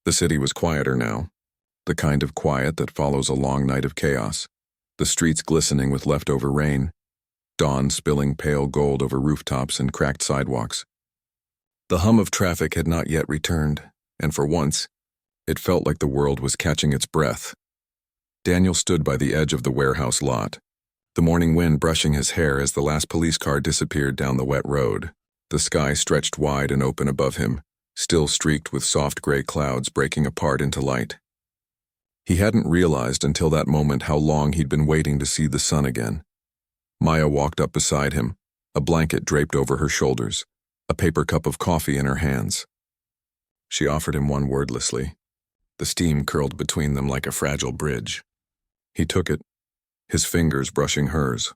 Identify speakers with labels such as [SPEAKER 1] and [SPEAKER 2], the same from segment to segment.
[SPEAKER 1] The city was quieter now, the kind of quiet that follows a long night of chaos. The streets glistening with leftover rain, dawn spilling pale gold over rooftops and cracked sidewalks. The hum of traffic had not yet returned, and for once, it felt like the world was catching its breath. Daniel stood by the edge of the warehouse lot, the morning wind brushing his hair as the last police car disappeared down the wet road. The sky stretched wide and open above him, still streaked with soft gray clouds breaking apart into light. He hadn't realized until that moment how long he'd been waiting to see the sun again. Maya walked up beside him, a blanket draped over her shoulders, a paper cup of coffee in her hands. She offered him one wordlessly. The steam curled between them like a fragile bridge. He took it, his fingers brushing hers.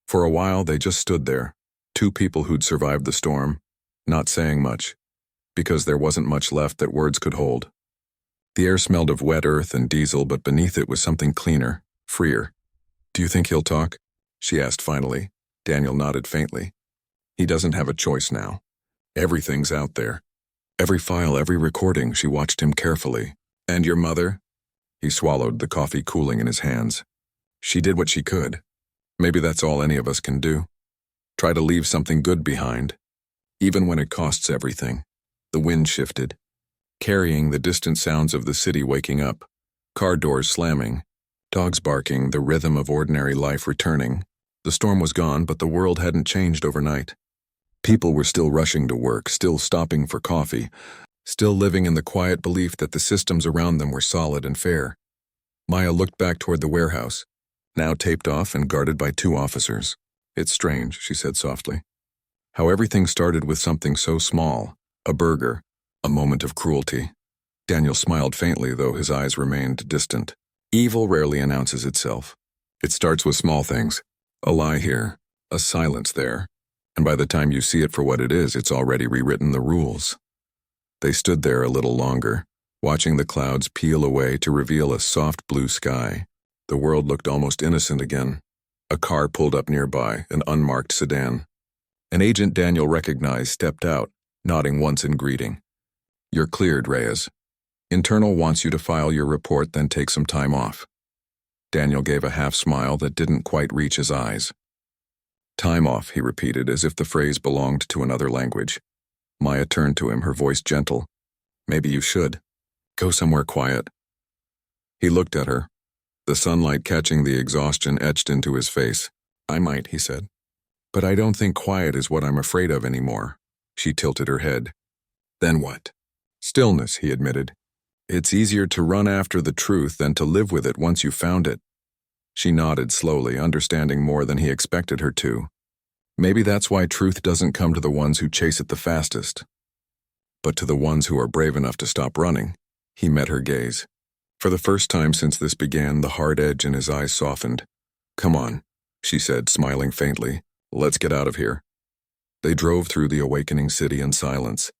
[SPEAKER 1] For a while they just stood there, two people who'd survived the storm, not saying much, because there wasn't much left that words could hold. The air smelled of wet earth and diesel, but beneath it was something cleaner, freer. "Do you think he'll talk?" she asked finally. Daniel nodded faintly. He doesn't have a choice now. Everything's out there. Every file, every recording. She watched him carefully. "And your mother?" He swallowed, the coffee cooling in his hands. "She did what she could. Maybe that's all any of us can do. Try to leave something good behind, even when it costs everything." The wind shifted, carrying the distant sounds of the city waking up, car doors slamming, dogs barking, the rhythm of ordinary life returning. The storm was gone, but the world hadn't changed overnight. People were still rushing to work, still stopping for coffee, still living in the quiet belief that the systems around them were solid and fair. Maya looked back toward the warehouse, now taped off and guarded by two officers. "It's strange," she said softly. "How everything started with something so small, a burger, a moment of cruelty." Daniel smiled faintly, though his eyes remained distant. "Evil rarely announces itself. It starts with small things. A lie here, a silence there, and by the time you see it for what it is, it's already rewritten the rules." They stood there a little longer, watching the clouds peel away to reveal a soft blue sky. The world looked almost innocent again. A car pulled up nearby, an unmarked sedan. An agent Daniel recognized stepped out, nodding once in greeting. "You're cleared, Reyes. Internal wants you to file your report, then take some time off." Daniel gave a half smile that didn't quite reach his eyes. "Time off," he repeated, as if the phrase belonged to another language. Maya turned to him, her voice gentle. "Maybe you should. Go somewhere quiet." He looked at her, the sunlight catching the exhaustion etched into his face. "I might," he said. "But I don't think quiet is what I'm afraid of anymore." She tilted her head. "Then what?" "Stillness," he admitted. "It's easier to run after the truth than to live with it once you've found it." She nodded slowly, understanding more than he expected her to. Maybe that's why truth doesn't come to the ones who chase it the fastest, but to the ones who are brave enough to stop running. He met her gaze. For the first time since this began, the hard edge in his eyes softened. "Come on," she said, smiling faintly. "Let's get out of here." They drove through the awakening city in silence.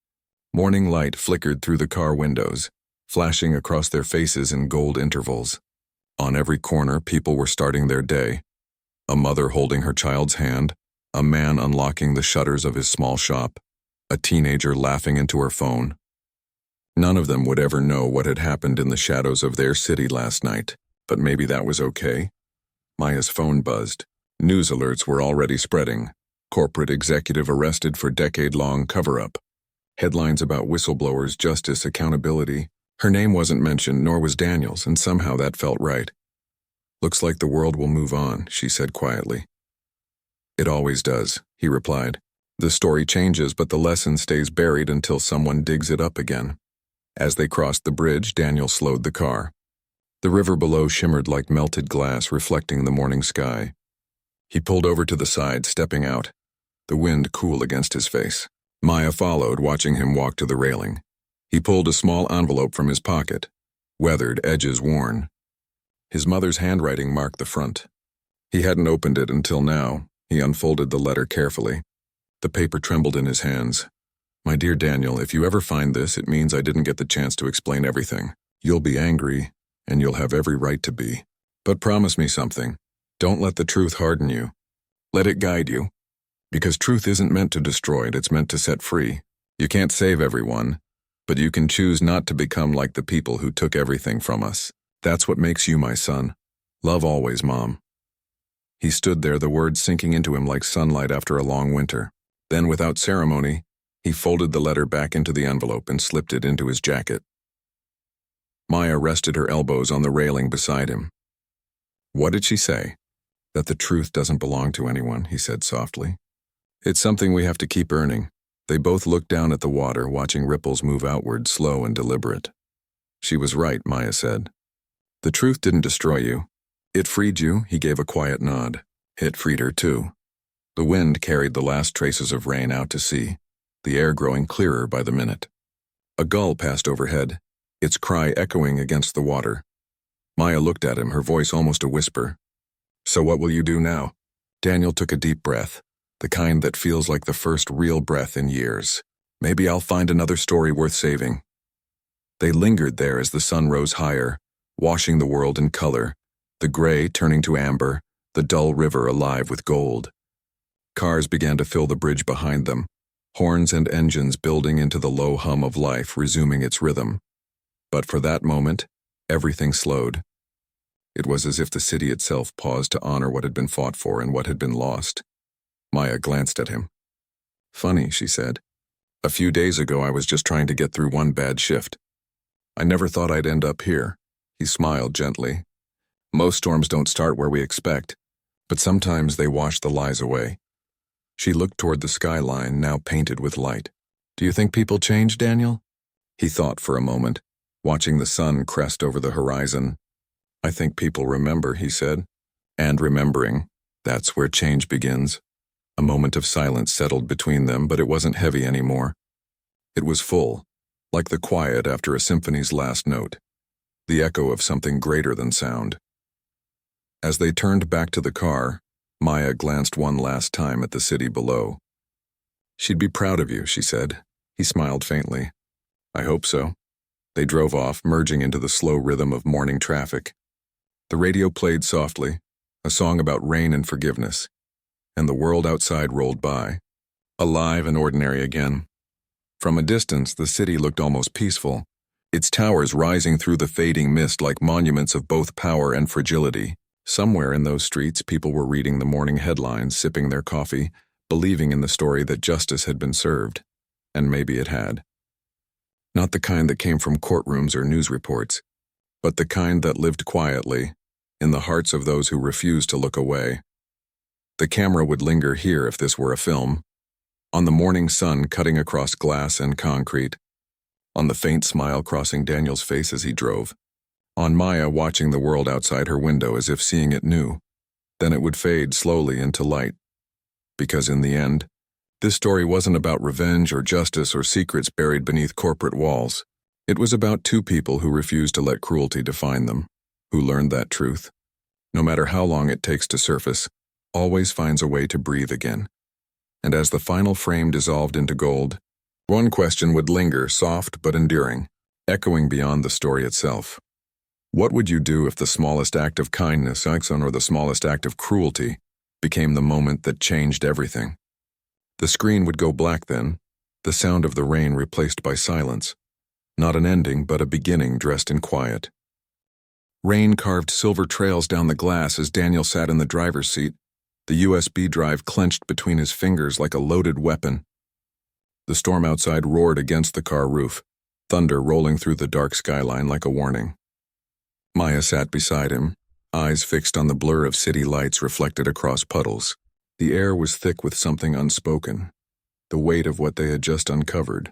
[SPEAKER 1] Morning light flickered through the car windows, flashing across their faces in gold intervals. On every corner, people were starting their day. A mother holding her child's hand, a man unlocking the shutters of his small shop, a teenager laughing into her phone. None of them would ever know what had happened in the shadows of their city last night, but maybe that was okay. Maya's phone buzzed. News alerts were already spreading. Corporate executive arrested for decade-long cover-up. Headlines about whistleblowers, justice, accountability. Her name wasn't mentioned, nor was Daniel's, and somehow that felt right. "Looks like the world will move on," she said quietly. "It always does," he replied. "The story changes, but the lesson stays buried until someone digs it up again." As they crossed the bridge, Daniel slowed the car. The river below shimmered like melted glass, reflecting the morning sky. He pulled over to the side, stepping out, the wind cool against his face. Maya followed, watching him walk to the railing. He pulled a small envelope from his pocket, weathered, edges worn. His mother's handwriting marked the front. He hadn't opened it until now. He unfolded the letter carefully. The paper trembled in his hands. "My dear Daniel, if you ever find this, it means I didn't get the chance to explain everything. You'll be angry, and you'll have every right to be. But promise me something. Don't let the truth harden you. Let it guide you. Because truth isn't meant to destroy, it's meant to set free. You can't save everyone, But you can choose not to become like the people who took everything from us. That's what makes you my son. Love always, Mom. He stood there, the words sinking into him like sunlight after a long winter. Then, without ceremony, he folded the letter back into the envelope and slipped it into his jacket. Maya rested her elbows on the railing beside him. What did she say? That the truth doesn't belong to anyone, he said softly. It's something we have to keep earning. They both looked down at the water, watching ripples move outward, slow and deliberate. She was right, Maya said. The truth didn't destroy you. It freed you, he gave a quiet nod. It freed her too. The wind carried the last traces of rain out to sea, the air growing clearer by the minute. A gull passed overhead, its cry echoing against the water. Maya looked at him, her voice almost a whisper. So what will you do now? Daniel took a deep breath, the kind that feels like the first real breath in years. Maybe I'll find another story worth saving. They lingered there as the sun rose higher, washing the world in color, the gray turning to amber, the dull river alive with gold. Cars began to fill the bridge behind them, horns and engines building into the low hum of life, resuming its rhythm. But for that moment, everything slowed. It was as if the city itself paused to honor what had been fought for and what had been lost. Maya glanced at him. Funny, she said. A few days ago I was just trying to get through one bad shift. I never thought I'd end up here. He smiled gently. Most storms don't start where we expect, but sometimes they wash the lies away. She looked toward the skyline, now painted with light. Do you think people change, Daniel? He thought for a moment, watching the sun crest over the horizon. I think people remember, he said. And remembering, that's where change begins. A moment of silence settled between them, but it wasn't heavy anymore. It was full, like the quiet after a symphony's last note, the echo of something greater than sound. As they turned back to the car, Maya glanced one last time at the city below. She'd be proud of you, she said. He smiled faintly. I hope so. They drove off, merging into the slow rhythm of morning traffic. The radio played softly, a song about rain and forgiveness, and the world outside rolled by, alive and ordinary again. From a distance, the city looked almost peaceful, its towers rising through the fading mist like monuments of both power and fragility. Somewhere in those streets, people were reading the morning headlines, sipping their coffee, believing in the story that justice had been served. And maybe it had. Not the kind that came from courtrooms or news reports, but the kind that lived quietly, in the hearts of those who refused to look away. The camera would linger here if this were a film, on the morning sun cutting across glass and concrete, on the faint smile crossing Daniel's face as he drove, on Maya watching the world outside her window as if seeing it new. Then it would fade slowly into light. Because in the end, this story wasn't about revenge or justice or secrets buried beneath corporate walls. It was about two people who refused to let cruelty define them, who learned that truth, no matter how long it takes to surface, always finds a way to breathe again. And as the final frame dissolved into gold, one question would linger, soft but enduring, echoing beyond the story itself. What would you do if the smallest act of kindness, or the smallest act of cruelty, became the moment that changed everything? The screen would go black then, the sound of the rain replaced by silence. Not an ending, but a beginning dressed in quiet. Rain carved silver trails down the glass as Daniel sat in the driver's seat, the USB drive clenched between his fingers like a loaded weapon. The storm outside roared against the car roof, thunder rolling through the dark skyline like a warning. Maya sat beside him, eyes fixed on the blur of city lights reflected across puddles. The air was thick with something unspoken, the weight of what they had just uncovered,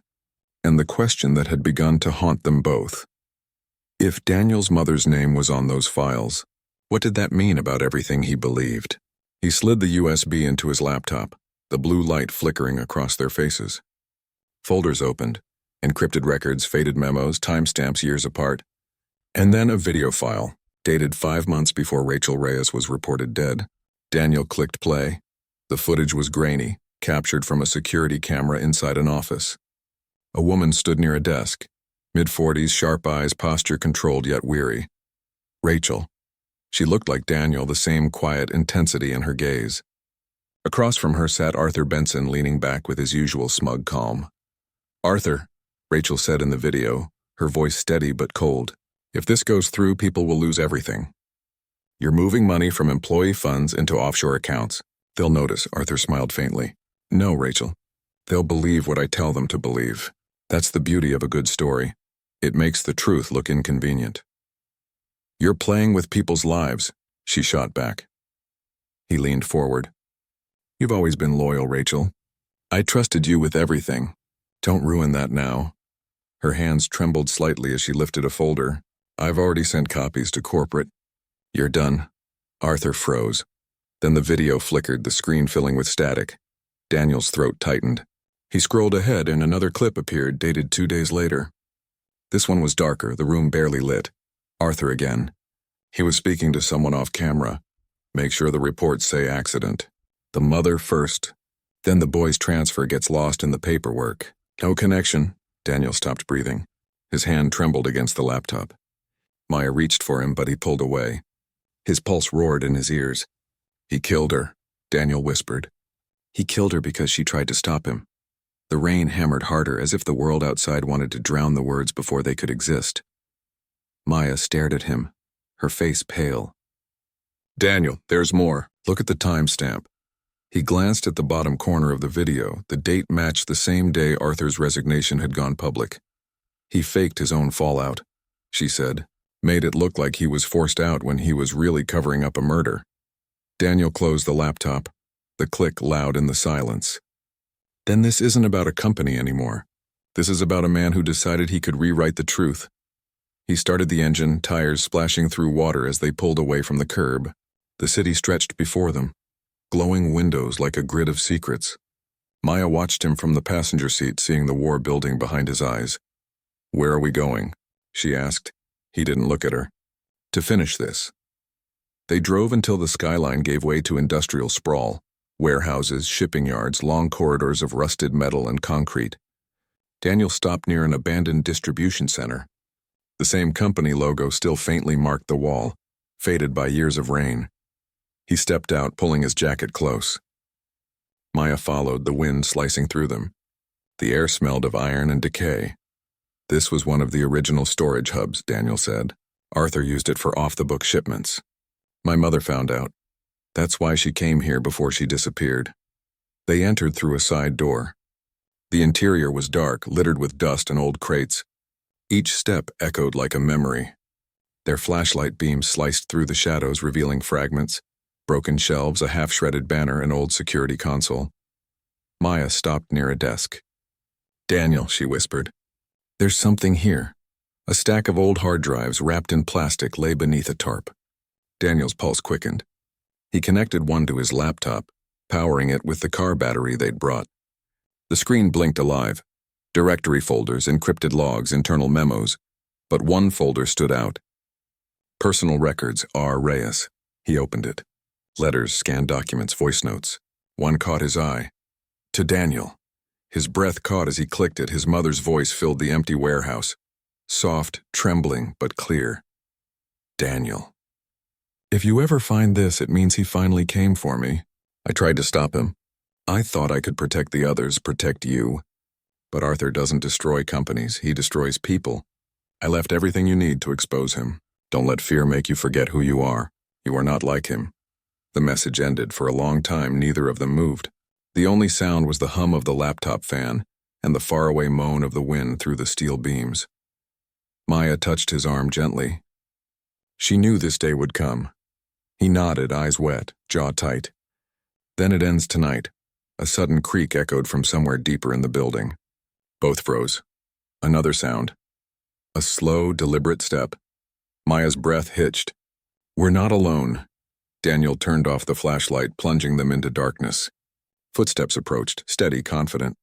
[SPEAKER 1] and the question that had begun to haunt them both. If Daniel's mother's name was on those files, what did that mean about everything he believed? He slid the USB into his laptop, the blue light flickering across their faces. Folders opened, encrypted records, faded memos, timestamps years apart, and then a video file, dated 5 months before Rachel Reyes was reported dead. Daniel clicked play. The footage was grainy, captured from a security camera inside an office. A woman stood near a desk, mid-40s, sharp eyes, posture controlled yet weary. Rachel. She looked like Daniel, the same quiet intensity in her gaze. Across from her sat Arthur Benson, leaning back with his usual smug calm. Arthur, Rachel said in the video, her voice steady but cold. If this goes through, people will lose everything. You're moving money from employee funds into offshore accounts. They'll notice, Arthur smiled faintly. No, Rachel. They'll believe what I tell them to believe. That's the beauty of a good story. It makes the truth look inconvenient. You're playing with people's lives, she shot back. He leaned forward. You've always been loyal, Rachel. I trusted you with everything. Don't ruin that now. Her hands trembled slightly as she lifted a folder. I've already sent copies to corporate. You're done. Arthur froze. Then the video flickered, the screen filling with static. Daniel's throat tightened. He scrolled ahead and another clip appeared, dated 2 days later. This one was darker, the room barely lit. Arthur again. He was speaking to someone off camera. Make sure the reports say accident. The mother first. Then the boy's transfer gets lost in the paperwork. No connection. Daniel stopped breathing. His hand trembled against the laptop. Maya reached for him, but he pulled away. His pulse roared in his ears. He killed her, Daniel whispered. He killed her because she tried to stop him. The rain hammered harder, as if the world outside wanted to drown the words before they could exist. Maya stared at him, her face pale. Daniel, there's more. Look at the timestamp. He glanced at the bottom corner of the video. The date matched the same day Arthur's resignation had gone public. He faked his own fallout, she said, made it look like he was forced out when he was really covering up a murder. Daniel closed the laptop, the click loud in the silence. Then this isn't about a company anymore. This is about a man who decided he could rewrite the truth. He started the engine, tires splashing through water as they pulled away from the curb. The city stretched before them, glowing windows like a grid of secrets. Maya watched him from the passenger seat, seeing the war building behind his eyes. Where are we going? She asked. He didn't look at her. To finish this. They drove until the skyline gave way to industrial sprawl. Warehouses, shipping yards, long corridors of rusted metal and concrete. Daniel stopped near an abandoned distribution center. The same company logo still faintly marked the wall, faded by years of rain. He stepped out, pulling his jacket close. Maya followed, the wind slicing through them. The air smelled of iron and decay. This was one of the original storage hubs, Daniel said. Arthur used it for off-the-book shipments. My mother found out. That's why she came here before she disappeared. They entered through a side door. The interior was dark, littered with dust and old crates. Each step echoed like a memory. Their flashlight beams sliced through the shadows, revealing fragments, broken shelves, a half-shredded banner, an old security console. Maya stopped near a desk. Daniel, she whispered. There's something here. A stack of old hard drives wrapped in plastic lay beneath a tarp. Daniel's pulse quickened. He connected one to his laptop, powering it with the car battery they'd brought. The screen blinked alive. Directory folders, encrypted logs, internal memos. But one folder stood out. Personal records, R. Reyes. He opened it. Letters, scanned documents, voice notes. One caught his eye. To Daniel. His breath caught as he clicked it. His mother's voice filled the empty warehouse. Soft, trembling, but clear. Daniel. If you ever find this, it means he finally came for me. I tried to stop him. I thought I could protect the others, protect you. But Arthur doesn't destroy companies, he destroys people. I left everything you need to expose him. Don't let fear make you forget who you are. You are not like him. The message ended. For a long time, neither of them moved. The only sound was the hum of the laptop fan and the faraway moan of the wind through the steel beams. Maya touched his arm gently. She knew this day would come. He nodded, eyes wet, jaw tight. Then it ends tonight. A sudden creak echoed from somewhere deeper in the building. Both froze. Another sound. A slow, deliberate step. Maya's breath hitched. We're not alone. Daniel turned off the flashlight, plunging them into darkness. Footsteps approached, steady, confident.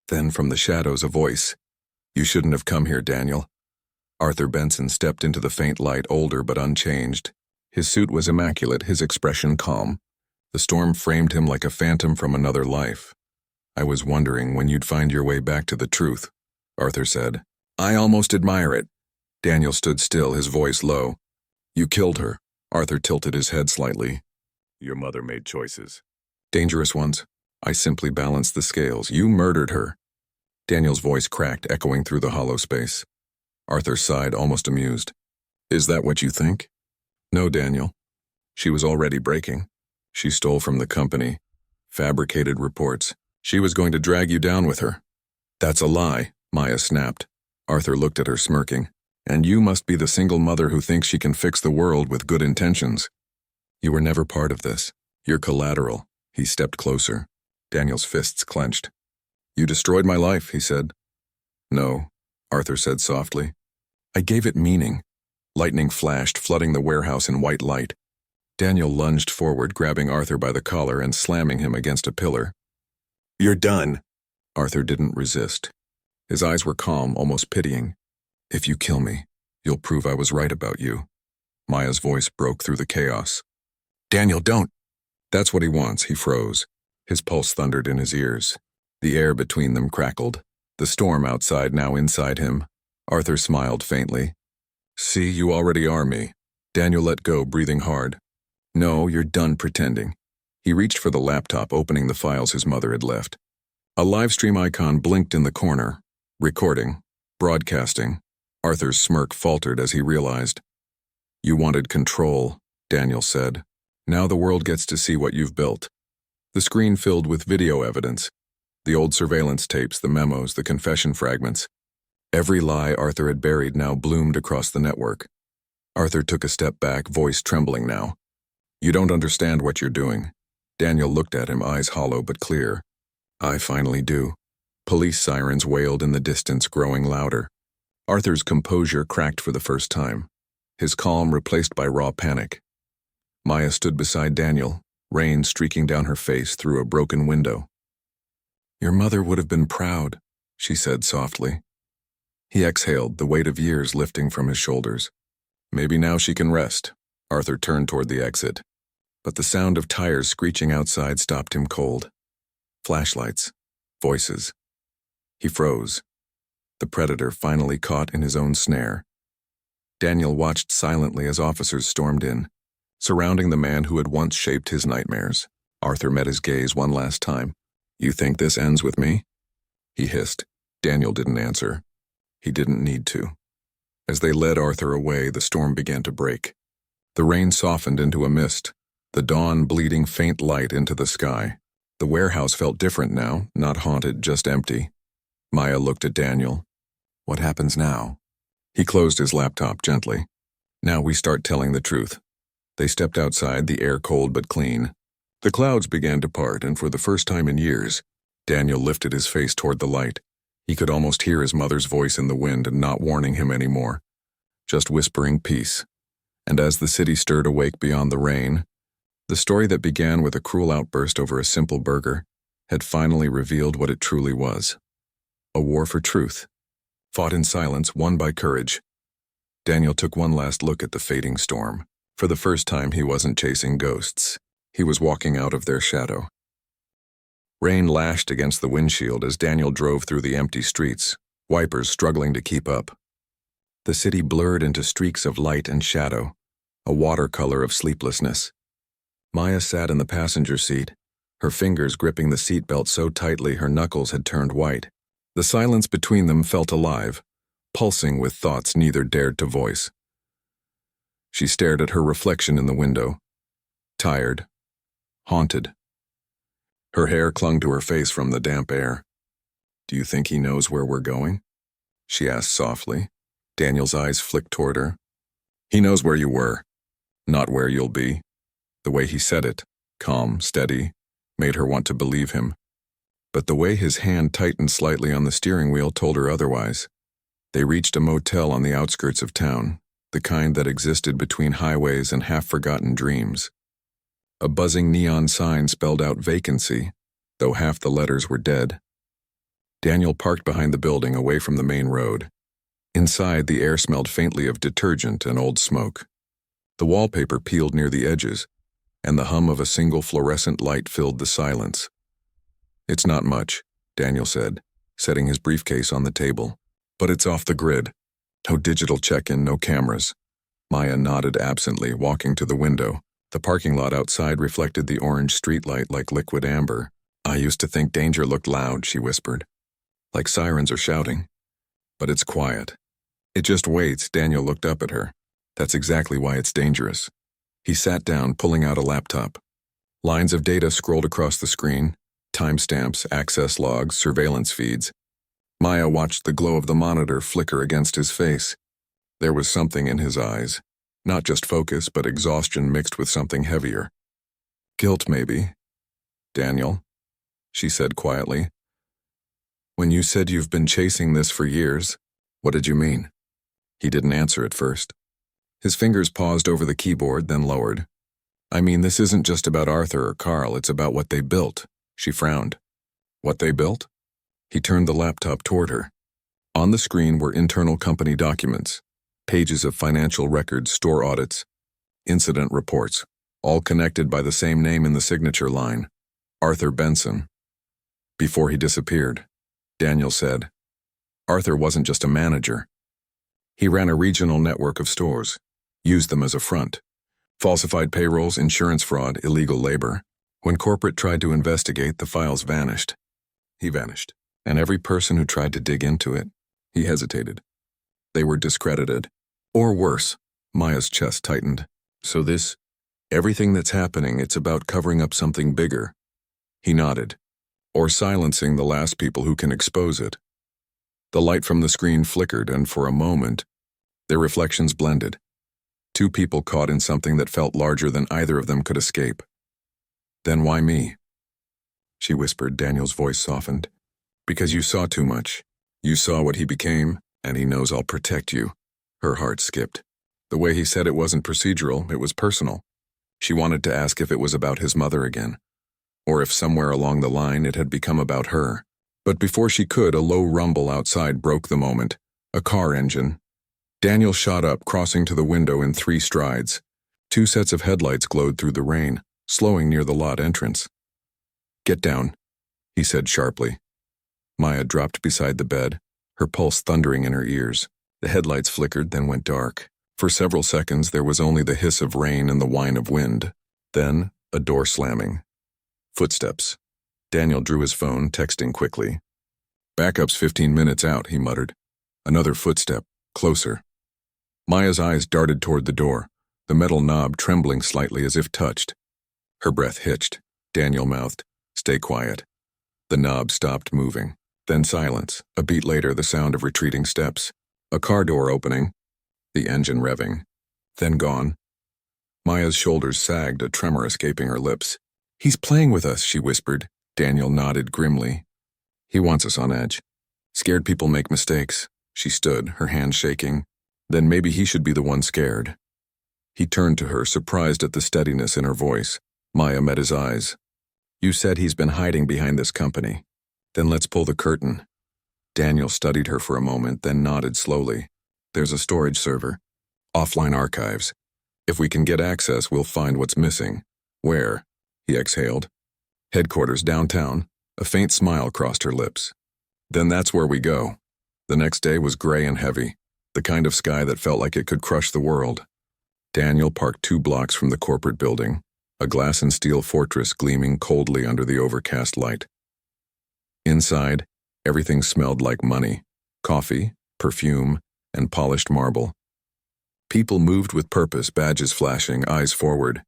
[SPEAKER 1] Then from the shadows a voice. You shouldn't have come here, Daniel. Arthur Benson stepped into the faint light, older but unchanged. His suit was immaculate, his expression calm. The storm framed him like a phantom from another life. I was wondering when you'd find your way back to the truth, Arthur said. I almost admire it. Daniel stood still, his voice low. You killed her. Arthur tilted his head slightly. Your mother made choices. Dangerous ones. I simply balanced the scales. You murdered her. Daniel's voice cracked, echoing through the hollow space. Arthur sighed, almost amused. Is that what you think? No, Daniel. She was already breaking. She stole from the company, fabricated reports. She was going to drag you down with her. That's a lie, Maya snapped. Arthur looked at her, smirking. And you must be the single mother who thinks she can fix the world with good intentions. You were never part of this. You're collateral. He stepped closer. Daniel's fists clenched. You destroyed my life, he said. No, Arthur said softly. I gave it meaning. Lightning flashed, flooding the warehouse in white light. Daniel lunged forward, grabbing Arthur by the collar and slamming him against a pillar. You're done. Arthur didn't resist. His eyes were calm, almost pitying. If you kill me, you'll prove I was right about you. Maya's voice broke through the chaos. Daniel, don't. That's what he wants, he froze. His pulse thundered in his ears. The air between them crackled. The storm outside now inside him. Arthur smiled faintly. See, you already are me. Daniel let go, breathing hard. No, you're done pretending. He reached for the laptop, opening the files his mother had left. A live stream icon blinked in the corner. Recording. Broadcasting. Arthur's smirk faltered as he realized. You wanted control, Daniel said. Now the world gets to see what you've built. The screen filled with video evidence. The old surveillance tapes, the memos, the confession fragments. Every lie Arthur had buried now bloomed across the network. Arthur took a step back, voice trembling now. You don't understand what you're doing. Daniel looked at him, eyes hollow but clear. I finally do. Police sirens wailed in the distance, growing louder. Arthur's composure cracked for the first time, his calm replaced by raw panic. Maya stood beside Daniel, rain streaking down her face through a broken window. Your mother would have been proud, she said softly. He exhaled, the weight of years lifting from his shoulders. Maybe now she can rest. Arthur turned toward the exit. But the sound of tires screeching outside stopped him cold. Flashlights. Voices. He froze. The predator finally caught in his own snare. Daniel watched silently as officers stormed in, surrounding the man who had once shaped his nightmares. Arthur met his gaze one last time. You think this ends with me? He hissed. Daniel didn't answer. He didn't need to. As they led Arthur away, the storm began to break. The rain softened into a mist, the dawn bleeding faint light into the sky. The warehouse felt different now, not haunted, just empty. Maya looked at Daniel. What happens now? He closed his laptop gently. Now we start telling the truth. They stepped outside, the air cold but clean. The clouds began to part, and for the first time in years, Daniel lifted his face toward the light. He could almost hear his mother's voice in the wind and not warning him anymore, just whispering peace. And as the city stirred awake beyond the rain, the story that began with a cruel outburst over a simple burger had finally revealed what it truly was. A war for truth, fought in silence, won by courage. Daniel took one last look at the fading storm. For the first time, he wasn't chasing ghosts. He was walking out of their shadow. Rain lashed against the windshield as Daniel drove through the empty streets, wipers struggling to keep up. The city blurred into streaks of light and shadow, a watercolor of sleeplessness. Maya sat in the passenger seat, her fingers gripping the seatbelt so tightly her knuckles had turned white. The silence between them felt alive, pulsing with thoughts neither dared to voice. She stared at her reflection in the window, tired, haunted. Her hair clung to her face from the damp air. Do you think he knows where we're going? She asked softly. Daniel's eyes flicked toward her. He knows where you were, not where you'll be. The way he said it, calm, steady, made her want to believe him. But the way his hand tightened slightly on the steering wheel told her otherwise. They reached a motel on the outskirts of town, the kind that existed between highways and half-forgotten dreams. A buzzing neon sign spelled out vacancy, though half the letters were dead. Daniel parked behind the building, away from the main road. Inside, the air smelled faintly of detergent and old smoke. The wallpaper peeled near the edges, and the hum of a single fluorescent light filled the silence. It's not much, Daniel said, setting his briefcase on the table. But it's off the grid. No digital check-in, no cameras. Maya nodded absently, walking to the window. The parking lot outside reflected the orange streetlight like liquid amber. I used to think danger looked loud, she whispered. like sirens are shouting. But it's quiet. It just waits. Daniel looked up at her. That's exactly why it's dangerous. He sat down, pulling out a laptop. Lines of data scrolled across the screen, timestamps, access logs, surveillance feeds. Maya watched the glow of the monitor flicker against his face. There was something in his eyes. Not just focus, but exhaustion mixed with something heavier. Guilt, maybe. Daniel, she said quietly. When you said you've been chasing this for years, what did you mean? He didn't answer at first. His fingers paused over the keyboard, then lowered. I mean, this isn't just about Arthur or Carl, it's about what they built. She frowned. What they built? He turned the laptop toward her. On the screen were internal company documents, pages of financial records, store audits, incident reports, all connected by the same name in the signature line, Arthur Benson. Before he disappeared, Daniel said, Arthur wasn't just a manager. He ran a regional network of stores, used them as a front, falsified payrolls, insurance fraud, illegal labor. When corporate tried to investigate, the files vanished. He vanished, and every person who tried to dig into it, he hesitated. They were discredited. Or worse, Maya's chest tightened. So everything that's happening, it's about covering up something bigger. He nodded. Or silencing the last people who can expose it. The light from the screen flickered, and for a moment, their reflections blended. Two people caught in something that felt larger than either of them could escape. Then why me? She whispered. Daniel's voice softened. Because you saw too much. You saw what he became, and he knows I'll protect you. Her heart skipped. The way he said it wasn't procedural, it was personal. She wanted to ask if it was about his mother again, or if somewhere along the line it had become about her. But before she could, a low rumble outside broke the moment. A car engine. Daniel shot up, crossing to the window in 3 strides. 2 sets of headlights glowed through the rain, slowing near the lot entrance. Get down, he said sharply. Maya dropped beside the bed, her pulse thundering in her ears. The headlights flickered, then went dark. For several seconds, there was only the hiss of rain and the whine of wind. Then, a door slamming. Footsteps. Daniel drew his phone, texting quickly. Backup's 15 minutes out, he muttered. Another footstep, closer. Maya's eyes darted toward the door, the metal knob trembling slightly as if touched. Her breath hitched. Daniel mouthed, Stay quiet. The knob stopped moving. Then silence. A beat later, the sound of retreating steps. A car door opening. The engine revving. Then gone. Maya's shoulders sagged, a tremor escaping her lips. He's playing with us, she whispered. Daniel nodded grimly. He wants us on edge. Scared people make mistakes. She stood, her hand shaking. Then maybe he should be the one scared. He turned to her, surprised at the steadiness in her voice. Maya met his eyes. You said he's been hiding behind this company. Then let's pull the curtain. Daniel studied her for a moment, then nodded slowly. There's a storage server. Offline archives. If we can get access, we'll find what's missing. Where? He exhaled. Headquarters downtown. A faint smile crossed her lips. Then that's where we go. The next day was gray and heavy, the kind of sky that felt like it could crush the world. Daniel parked 2 blocks from the corporate building, a glass and steel fortress gleaming coldly under the overcast light. Inside, everything smelled like money, coffee, perfume, and polished marble. People moved with purpose, badges flashing, eyes forward.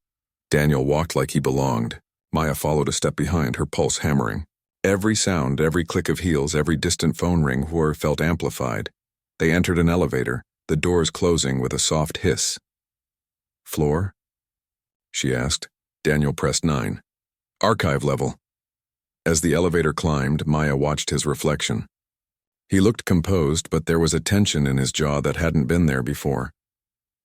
[SPEAKER 1] Daniel walked like he belonged. Maya followed a step behind, her pulse hammering. Every sound, every click of heels, every distant phone ring whir felt amplified. They entered an elevator, the doors closing with a soft hiss. Floor? She asked. Daniel pressed 9. Archive level. As the elevator climbed, Maya watched his reflection. He looked composed, but there was a tension in his jaw that hadn't been there before.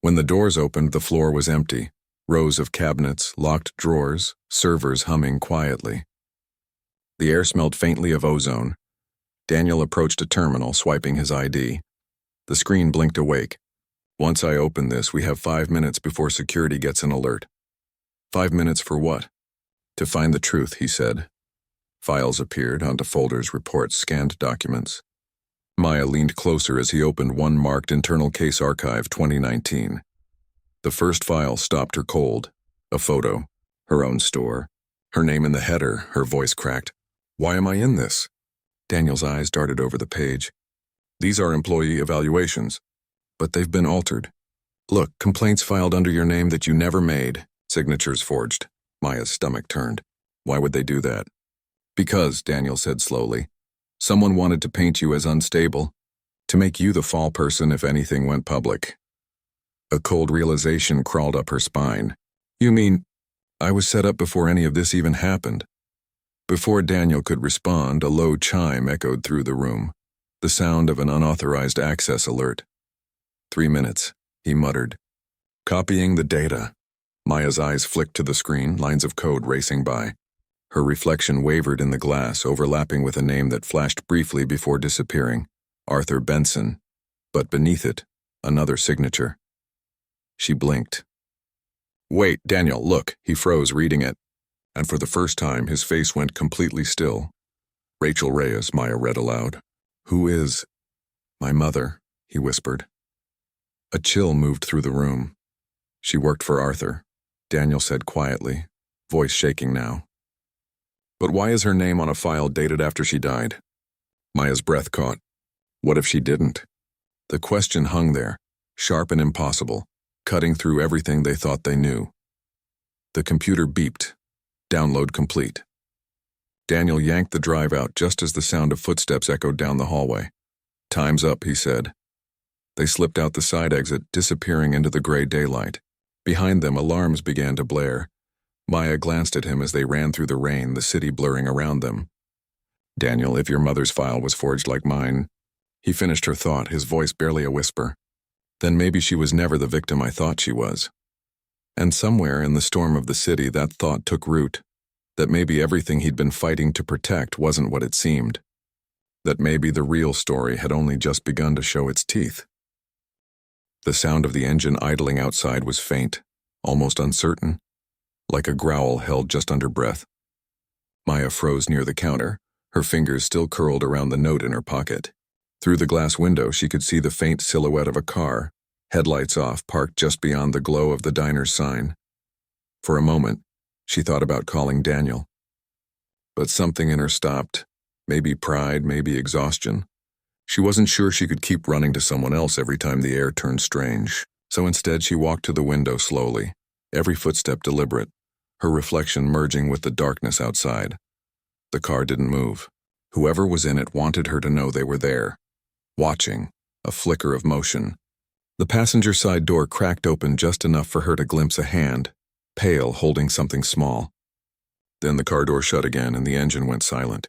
[SPEAKER 1] When the doors opened, the floor was empty. Rows of cabinets, locked drawers, servers humming quietly. The air smelled faintly of ozone. Daniel approached a terminal, swiping his ID. The screen blinked awake. Once I open this, we have 5 minutes before security gets an alert. 5 minutes for what? To find the truth, he said. Files appeared onto folders, reports, scanned documents. Maya leaned closer as he opened one marked Internal Case Archive 2019. The first file stopped her cold. A photo. Her own store. Her name in the header, her voice cracked. Why am I in this? Daniel's eyes darted over the page. These are employee evaluations, but they've been altered. Look, complaints filed under your name that you never made, signatures forged. Maya's stomach turned. Why would they do that? Because, Daniel said slowly, someone wanted to paint you as unstable, to make you the fall person if anything went public. A cold realization crawled up her spine. You mean, I was set up before any of this even happened? Before Daniel could respond, a low chime echoed through the room, the sound of an unauthorized access alert. 3 minutes, he muttered. Copying the data. Maya's eyes flicked to the screen, lines of code racing by. Her reflection wavered in the glass, overlapping with a name that flashed briefly before disappearing. Arthur Benson. But beneath it, another signature. She blinked. Wait, Daniel, look, he froze reading it. And for the first time, his face went completely still. Rachel Reyes, Maya read aloud. Who is? My mother, he whispered. A chill moved through the room. She worked for Arthur, Daniel said quietly, voice shaking now. But why is her name on a file dated after she died? Maya's breath caught. What if she didn't? The question hung there, sharp and impossible, cutting through everything they thought they knew. The computer beeped. Download complete. Daniel yanked the drive out just as the sound of footsteps echoed down the hallway. Time's up, he said. They slipped out the side exit, disappearing into the gray daylight. Behind them, alarms began to blare. Maya glanced at him as they ran through the rain, the city blurring around them. Daniel, if your mother's file was forged like mine... He finished her thought, his voice barely a whisper. Then maybe she was never the victim I thought she was. And somewhere in the storm of the city, that thought took root. That maybe everything he'd been fighting to protect wasn't what it seemed. That maybe the real story had only just begun to show its teeth. The sound of the engine idling outside was faint, almost uncertain, like a growl held just under breath. Maya froze near the counter, her fingers still curled around the note in her pocket. Through the glass window, she could see the faint silhouette of a car, headlights off, parked just beyond the glow of the diner's sign. For a moment, she thought about calling Daniel. But something in her stopped. Maybe pride, maybe exhaustion. She wasn't sure she could keep running to someone else every time the air turned strange. So instead, she walked to the window slowly, every footstep deliberate, her reflection merging with the darkness outside. The car didn't move. Whoever was in it wanted her to know they were there. Watching, a flicker of motion. The passenger side door cracked open just enough for her to glimpse a hand, pale, holding something small. Then the car door shut again and the engine went silent.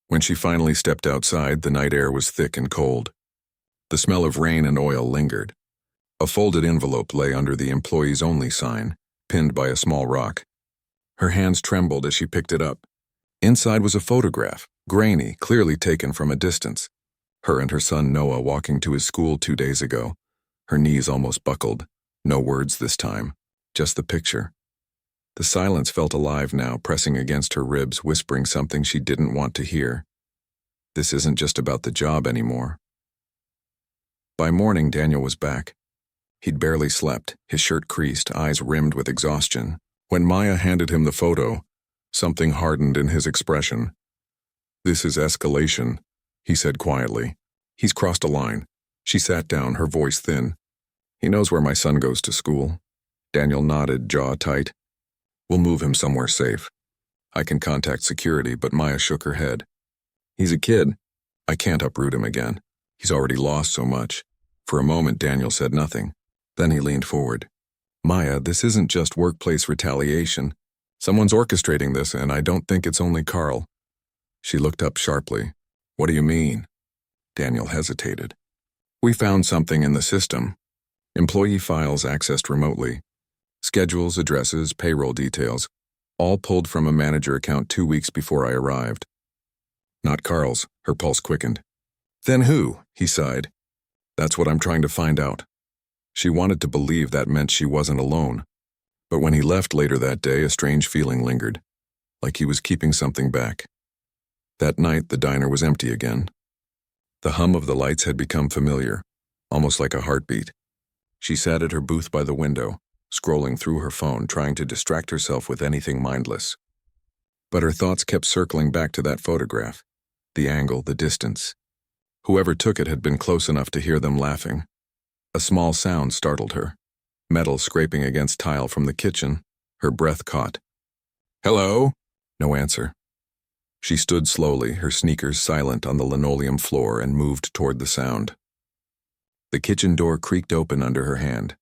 [SPEAKER 1] When she finally stepped outside, the night air was thick and cold. The smell of rain and oil lingered. A folded envelope lay under the employees only sign, pinned by a small rock. Her hands trembled as she picked it up. Inside was a photograph, grainy, clearly taken from a distance. Her and her son Noah walking to his school 2 days ago. Her knees almost buckled. No words this time, just the picture. The silence felt alive now, pressing against her ribs, whispering something she didn't want to hear. This isn't just about the job anymore. By morning, Daniel was back. He'd barely slept, his shirt creased, eyes rimmed with exhaustion. When Maya handed him the photo, something hardened in his expression. This is escalation, he said quietly. He's crossed a line. She sat down, her voice thin. He knows where my son goes to school. Daniel nodded, jaw tight. We'll move him somewhere safe. I can contact security, but Maya shook her head. He's a kid. I can't uproot him again. He's already lost so much. For a moment, Daniel said nothing. Then he leaned forward. Maya, this isn't just workplace retaliation. Someone's orchestrating this, and I don't think it's only Carl. She looked up sharply. What do you mean? Daniel hesitated. We found something in the system. Employee files accessed remotely. Schedules, addresses, payroll details, all pulled from a manager account 2 weeks before I arrived. Not Carl's, her pulse quickened. Then who? He sighed. That's what I'm trying to find out. She wanted to believe that meant she wasn't alone. But when he left later that day, a strange feeling lingered, like he was keeping something back. That night, the diner was empty again. The hum of the lights had become familiar, almost like a heartbeat. She sat at her booth by the window, scrolling through her phone, trying to distract herself with anything mindless. But her thoughts kept circling back to that photograph. The angle, the distance. Whoever took it had been close enough to hear them laughing. A small sound startled her. Metal scraping against tile from the kitchen. Her breath caught. "Hello?" No answer. She stood slowly, her sneakers silent on the linoleum floor, and moved toward the sound. The kitchen door creaked open under her hand.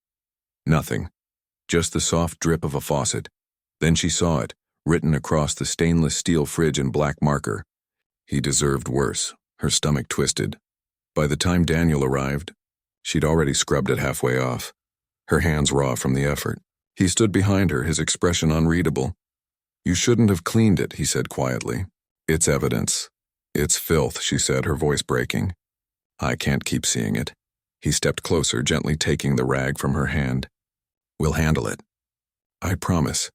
[SPEAKER 1] Nothing. Just the soft drip of a faucet. Then she saw it, written across the stainless steel fridge in black marker. He deserved worse. Her stomach twisted. By the time Daniel arrived, she'd already scrubbed it halfway off, her hands raw from the effort. He stood behind her, his expression unreadable. "You shouldn't have cleaned it," he said quietly. "It's evidence." "It's filth," she said, her voice breaking. "I can't keep seeing it." He stepped closer, gently taking the rag from her hand. "We'll handle it." "I promise."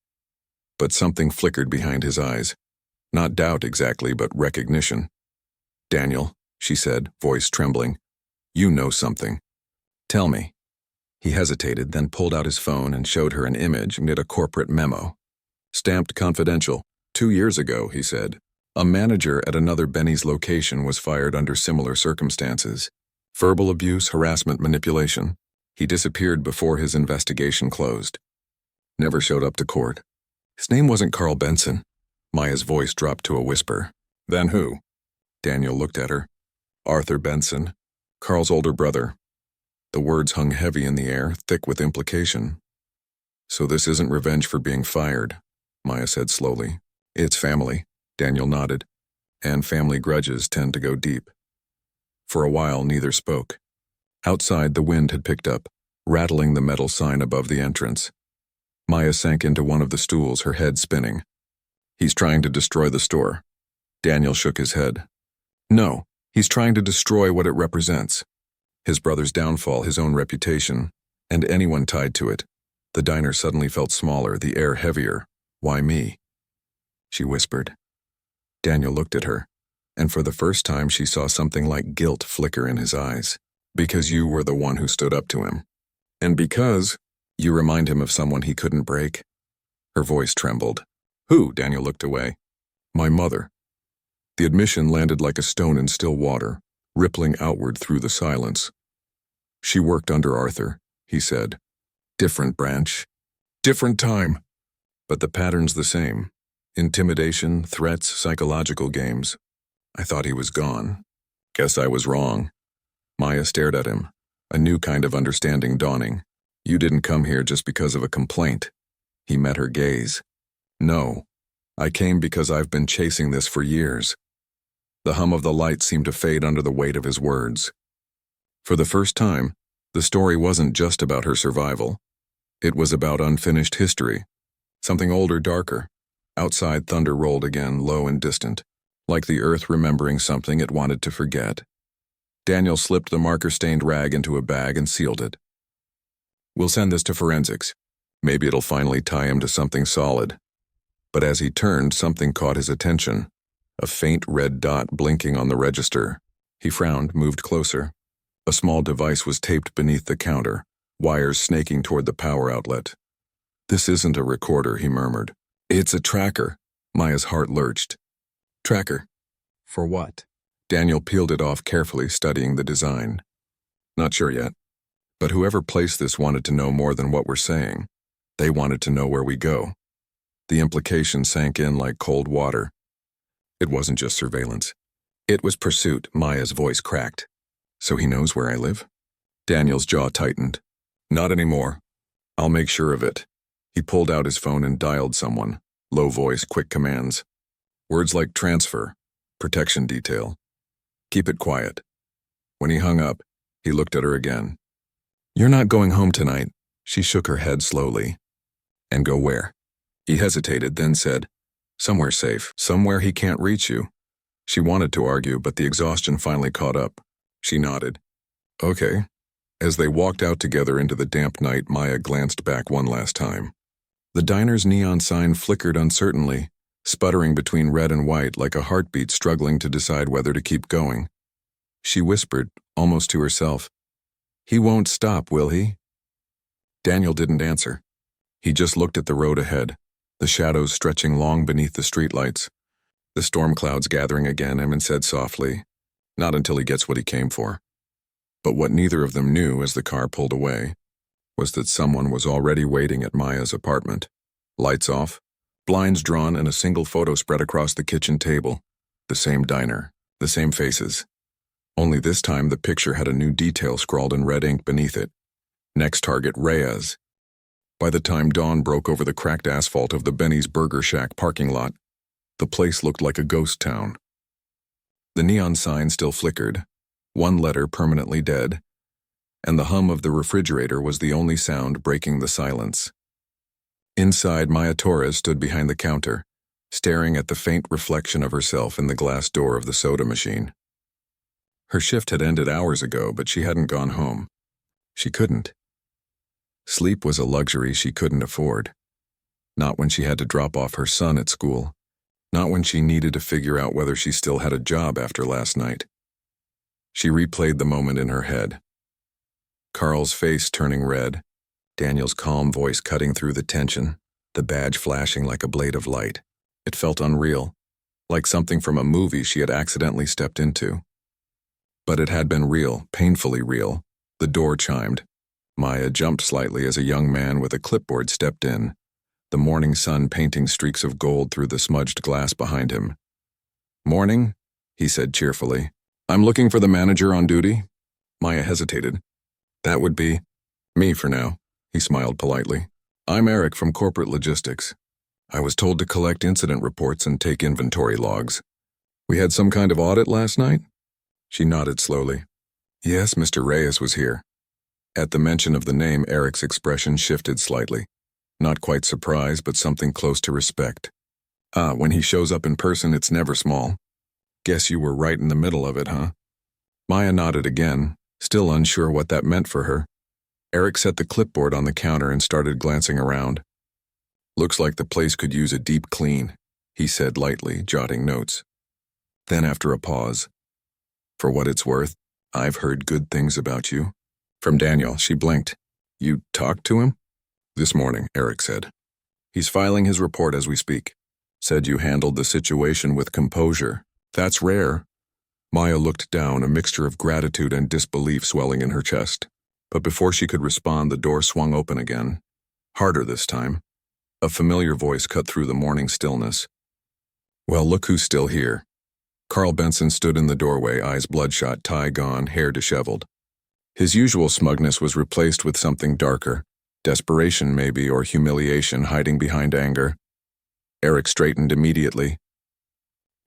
[SPEAKER 1] But something flickered behind his eyes. Not doubt exactly, but recognition. "Daniel," she said, voice trembling, "you know something. Tell me." He hesitated, then pulled out his phone and showed her an image amid a corporate memo. "Stamped confidential. 2 years ago," he said. "A manager at another Benny's location was fired under similar circumstances. Verbal abuse, harassment, manipulation. He disappeared before his investigation closed. Never showed up to court. His name wasn't Carl Benson." Maya's voice dropped to a whisper. "Then who?" Daniel looked at her. "Arthur Benson, Carl's older brother." The words hung heavy in the air, thick with implication. "So this isn't revenge for being fired," Maya said slowly. "It's family." Daniel nodded. "And family grudges tend to go deep." For a while, neither spoke. Outside, the wind had picked up, rattling the metal sign above the entrance. Maya sank into one of the stools, her head spinning. "He's trying to destroy the store." Daniel shook his head. "No, he's trying to destroy what it represents. His brother's downfall, his own reputation, and anyone tied to it." The diner suddenly felt smaller, the air heavier. "Why me?" she whispered. Daniel looked at her, and for the first time she saw something like guilt flicker in his eyes. "Because you were the one who stood up to him. And because you remind him of someone he couldn't break." Her voice trembled. "Who?" Daniel looked away. "My mother." The admission landed like a stone in still water, rippling outward through the silence. "She worked under Arthur," he said. "Different branch. Different time. But the pattern's the same. Intimidation, threats, psychological games. I thought he was gone. Guess I was wrong." Maya stared at him, a new kind of understanding dawning. "You didn't come here just because of a complaint." He met her gaze. "No. I came because I've been chasing this for years." The hum of the light seemed to fade under the weight of his words. For the first time, the story wasn't just about her survival. It was about unfinished history. Something older, darker. Outside, thunder rolled again, low and distant, like the earth remembering something it wanted to forget. Daniel slipped the marker-stained rag into a bag and sealed it. "We'll send this to forensics. Maybe it'll finally tie him to something solid." But as he turned, something caught his attention. A faint red dot blinking on the register. He frowned, moved closer. A small device was taped beneath the counter, wires snaking toward the power outlet. "This isn't a recorder," he murmured. "It's a tracker." Maya's heart lurched. "Tracker? For what?" Daniel peeled it off carefully, studying the design. "Not sure yet. But whoever placed this wanted to know more than what we're saying. They wanted to know where we go." The implication sank in like cold water. "It wasn't just surveillance. It was pursuit." Maya's voice cracked. "So he knows where I live?" Daniel's jaw tightened. "Not anymore. I'll make sure of it." He pulled out his phone and dialed someone. Low voice, quick commands. Words like transfer, protection detail. Keep it quiet. When he hung up, he looked at her again. "You're not going home tonight." She shook her head slowly. "And go where?" He hesitated, then said, "Somewhere safe, somewhere he can't reach you." She wanted to argue, but the exhaustion finally caught up. She nodded. "Okay." As they walked out together into the damp night, Maya glanced back one last time. The diner's neon sign flickered uncertainly, sputtering between red and white like a heartbeat struggling to decide whether to keep going. She whispered, almost to herself, "He won't stop, will he?" Daniel didn't answer. He just looked at the road ahead, the shadows stretching long beneath the streetlights. The storm clouds gathering again, Eamon said softly. Not until he gets what he came for. But what neither of them knew as the car pulled away was that someone was already waiting at Maya's apartment. Lights off, blinds drawn, and a single photo spread across the kitchen table. The same diner, the same faces. Only this time the picture had a new detail scrawled in red ink beneath it. Next target, Reyes. By the time dawn broke over the cracked asphalt of the Benny's Burger Shack parking lot, the place looked like a ghost town. The neon sign still flickered, one letter permanently dead, and the hum of the refrigerator was the only sound breaking the silence. Inside, Maya Torres stood behind the counter, staring at the faint reflection of herself in the glass door of the soda machine. Her shift had ended hours ago, but she hadn't gone home. She couldn't. Sleep was a luxury she couldn't afford. Not when she had to drop off her son at school. Not when she needed to figure out whether she still had a job after last night. She replayed the moment in her head. Carl's face turning red, Daniel's calm voice cutting through the tension, the badge flashing like a blade of light. It felt unreal, like something from a movie she had accidentally stepped into. But it had been real, painfully real. The door chimed. Maya jumped slightly as a young man with a clipboard stepped in, the morning sun painting streaks of gold through the smudged glass behind him. "Morning," he said cheerfully. "I'm looking for the manager on duty." Maya hesitated. "That would be me for now," he smiled politely. "I'm Eric from Corporate Logistics. I was told to collect incident reports and take inventory logs. We had some kind of audit last night?" She nodded slowly. "Yes, Mr. Reyes was here." At the mention of the name, Eric's expression shifted slightly. Not quite surprise, but something close to respect. When he shows up in person, it's never small. Guess you were right in the middle of it, huh? Maya nodded again, still unsure what that meant for her. Eric set the clipboard on the counter and started glancing around. "Looks like the place could use a deep clean," he said lightly, jotting notes. Then after a pause, "For what it's worth, I've heard good things about you." From Daniel, she blinked. "You talked to him?" "This morning," Eric said. "He's filing his report as we speak. Said you handled the situation with composure. That's rare." Maya looked down, a mixture of gratitude and disbelief swelling in her chest. But before she could respond, the door swung open again. Harder this time. A familiar voice cut through the morning stillness. "Well, look who's still here." Carl Benson stood in the doorway, eyes bloodshot, tie gone, hair disheveled. His usual smugness was replaced with something darker. Desperation, maybe, or humiliation hiding behind anger. Eric straightened immediately.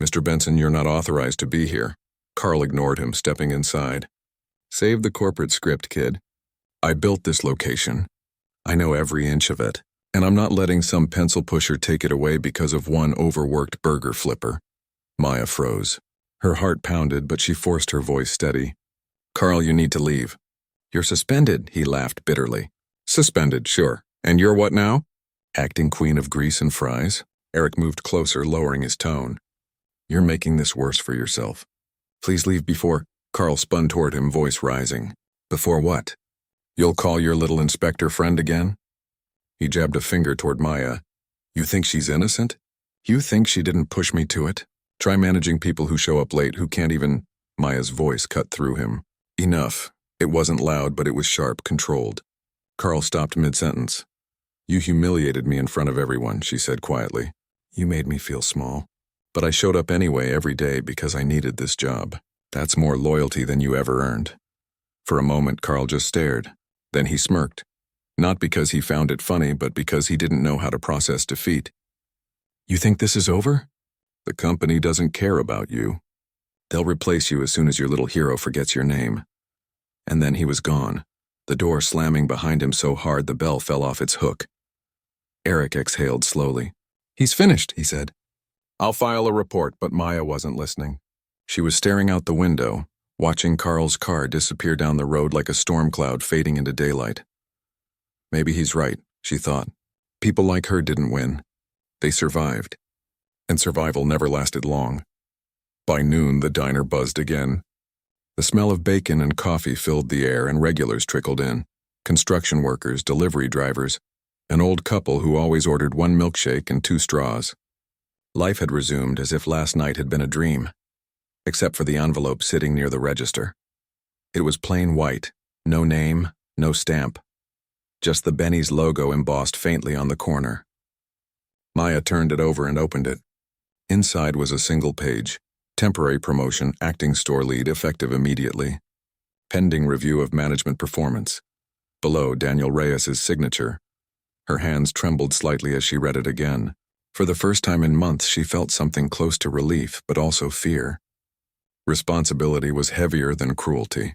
[SPEAKER 1] "Mr. Benson, you're not authorized to be here." Carl ignored him, stepping inside. "Save the corporate script, kid. I built this location. I know every inch of it, and I'm not letting some pencil pusher take it away because of one overworked burger flipper." Maya froze. Her heart pounded, but she forced her voice steady. "Carl, you need to leave." "You're suspended," he laughed bitterly. "Suspended, sure. And you're what now? Acting queen of grease and fries?" Eric moved closer, lowering his tone. "You're making this worse for yourself. Please leave before—" Carl spun toward him, voice rising. "Before what? You'll call your little inspector friend again?" He jabbed a finger toward Maya. "You think she's innocent? You think she didn't push me to it? Try managing people who show up late, who can't even—" Maya's voice cut through him. "Enough." It wasn't loud, but it was sharp, controlled. Carl stopped mid-sentence. "You humiliated me in front of everyone," she said quietly. "You made me feel small. But I showed up anyway every day because I needed this job. That's more loyalty than you ever earned." For a moment, Carl just stared. Then he smirked. Not because he found it funny, but because he didn't know how to process defeat. "You think this is over?" "The company doesn't care about you. They'll replace you as soon as your little hero forgets your name." And then he was gone, the door slamming behind him so hard the bell fell off its hook. Eric exhaled slowly. "He's finished," he said. "I'll file a report," but Maya wasn't listening. She was staring out the window, watching Carl's car disappear down the road like a storm cloud fading into daylight. Maybe he's right, she thought. People like her didn't win. They survived. And survival never lasted long. By noon, the diner buzzed again. The smell of bacon and coffee filled the air, and regulars trickled in. Construction workers, delivery drivers, an old couple who always ordered one milkshake and 2 straws. Life had resumed as if last night had been a dream, except for the envelope sitting near the register. It was plain white, no name, no stamp, just the Benny's logo embossed faintly on the corner. Maya turned it over and opened it. Inside was a single page. Temporary promotion, acting store lead, effective immediately. Pending review of management performance. Below, Daniel Reyes's signature. Her hands trembled slightly as she read it again. For the first time in months, she felt something close to relief, but also fear. Responsibility was heavier than cruelty.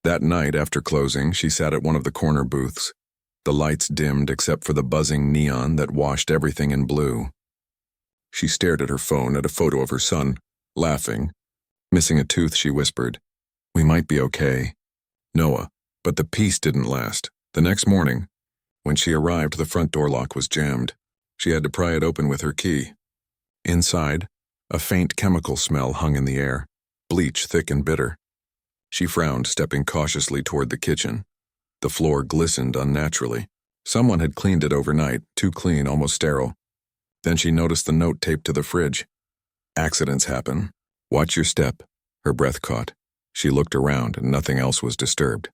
[SPEAKER 1] That night, after closing, she sat at one of the corner booths. The lights dimmed except for the buzzing neon that washed everything in blue. She stared at her phone at a photo of her son, laughing. Missing a tooth, she whispered, "We might be okay." Noah, but the peace didn't last. The next morning, when she arrived, the front door lock was jammed. She had to pry it open with her key. Inside, a faint chemical smell hung in the air, bleach thick and bitter. She frowned, stepping cautiously toward the kitchen. The floor glistened unnaturally. Someone had cleaned it overnight, too clean, almost sterile. Then she noticed the note taped to the fridge. "Accidents happen. Watch your step." Her breath caught. She looked around and nothing else was disturbed.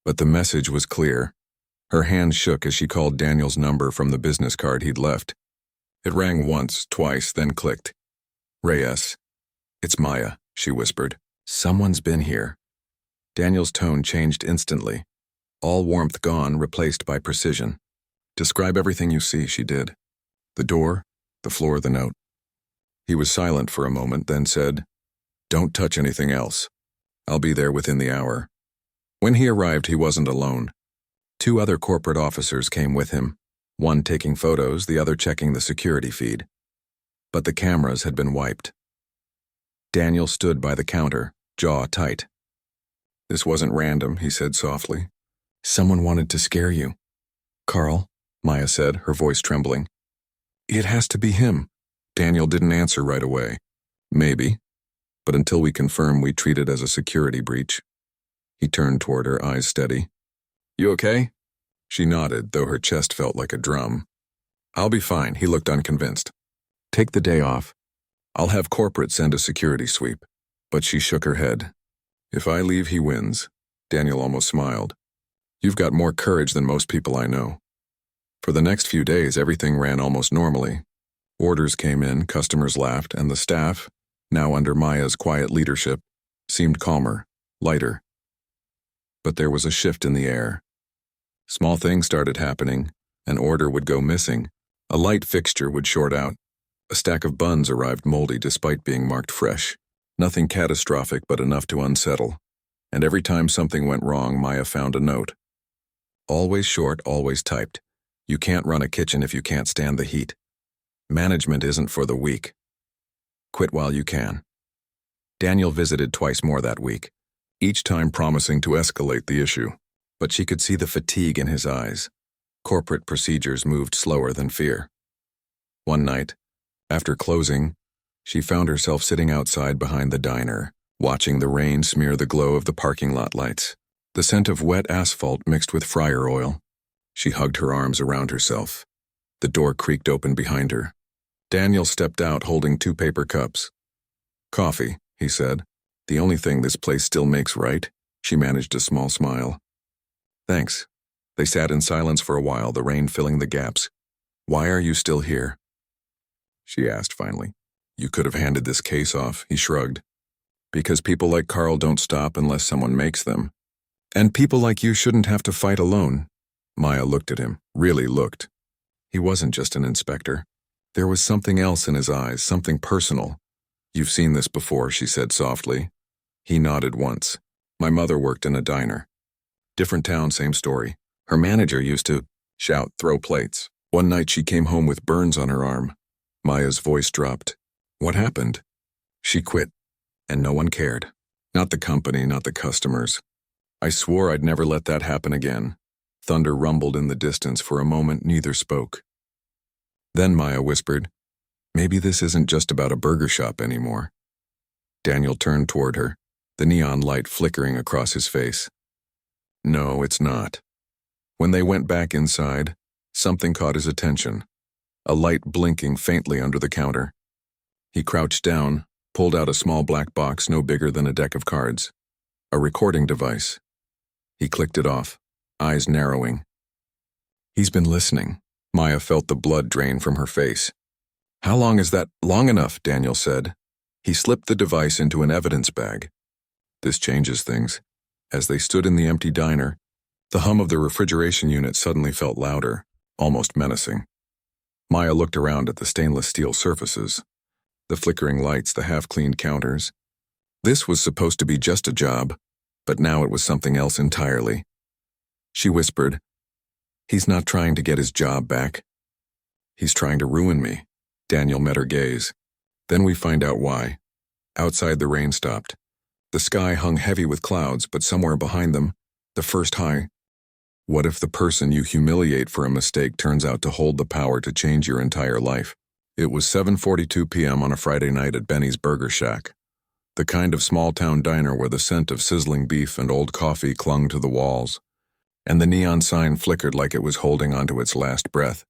[SPEAKER 1] But the message was clear. Her hand shook as she called Daniel's number from the business card he'd left. It rang once, twice, then clicked. "Reyes. It's Maya," she whispered. "Someone's been here." Daniel's tone changed instantly. All warmth gone, replaced by precision. "Describe everything you see," she did. The door, the floor, the note. He was silent for a moment, then said, "Don't touch anything else. I'll be there within the hour." When he arrived, he wasn't alone. 2 other corporate officers came with him, one taking photos, the other checking the security feed. But the cameras had been wiped. Daniel stood by the counter, jaw tight. "This wasn't random," he said softly. "Someone wanted to scare you." "Carl," Maya said, her voice trembling. "It has to be him." Daniel didn't answer right away. "Maybe. But until we confirm, we treat it as a security breach." He turned toward her, eyes steady. "You okay?" She nodded, though her chest felt like a drum. "I'll be fine," he looked unconvinced. "Take the day off. I'll have corporate send a security sweep." But she shook her head. "If I leave, he wins." Daniel almost smiled. "You've got more courage than most people I know." For the next few days, everything ran almost normally. Orders came in, customers laughed, and the staff, now under Maya's quiet leadership, seemed calmer, lighter. But there was a shift in the air. Small things started happening. An order would go missing. A light fixture would short out. A stack of buns arrived moldy despite being marked fresh. Nothing catastrophic, but enough to unsettle. And every time something went wrong, Maya found a note. "Always short, always typed. You can't run a kitchen if you can't stand the heat. Management isn't for the weak. Quit while you can." Daniel visited twice more that week, each time promising to escalate the issue. But she could see the fatigue in his eyes. Corporate procedures moved slower than fear. One night, after closing, she found herself sitting outside behind the diner, watching the rain smear the glow of the parking lot lights. The scent of wet asphalt mixed with fryer oil. She hugged her arms around herself. The door creaked open behind her. Daniel stepped out holding 2 paper cups. "Coffee," he said. "The only thing this place still makes right." She managed a small smile. "Thanks." They sat in silence for a while, the rain filling the gaps. "Why are you still here?" she asked finally. "You could have handed this case off," he shrugged. "Because people like Carl don't stop unless someone makes them. And people like you shouldn't have to fight alone." Maya looked at him, really looked. He wasn't just an inspector. There was something else in his eyes, something personal. "You've seen this before," she said softly. He nodded once. "My mother worked in a diner. Different town, same story. Her manager used to shout, throw plates. One night she came home with burns on her arm." Maya's voice dropped. "What happened?" "She quit, and no one cared. Not the company, not the customers. I swore I'd never let that happen again." Thunder rumbled in the distance. For a moment, neither spoke. Then Maya whispered, "Maybe this isn't just about a burger shop anymore." Daniel turned toward her, the neon light flickering across his face. "No, it's not." When they went back inside, something caught his attention. a light blinking faintly under the counter. He crouched down, pulled out a small black box no bigger than a deck of cards. A recording device. He clicked it off, eyes narrowing. He's been listening. Maya felt the blood drain from her face. How long is that? Long enough, Daniel said. He slipped the device into an evidence bag. This changes things. As they stood in the empty diner, the hum of the refrigeration unit suddenly felt louder, almost menacing. Maya looked around at the stainless steel surfaces, the flickering lights, the half-cleaned counters. This was supposed to be just a job, but now it was something else entirely. She whispered, "He's not trying to get his job back. He's trying to ruin me." Daniel met her gaze. Then we find out why. Outside, the rain stopped. The sky hung heavy with clouds, but somewhere behind them, the first high. What if the person you humiliate for a mistake turns out to hold the power to change your entire life? It was 7:42 p.m. on a Friday night at Benny's Burger Shack, the kind of small-town diner where the scent of sizzling beef and old coffee clung to the walls, and the neon sign flickered like it was holding onto its last breath.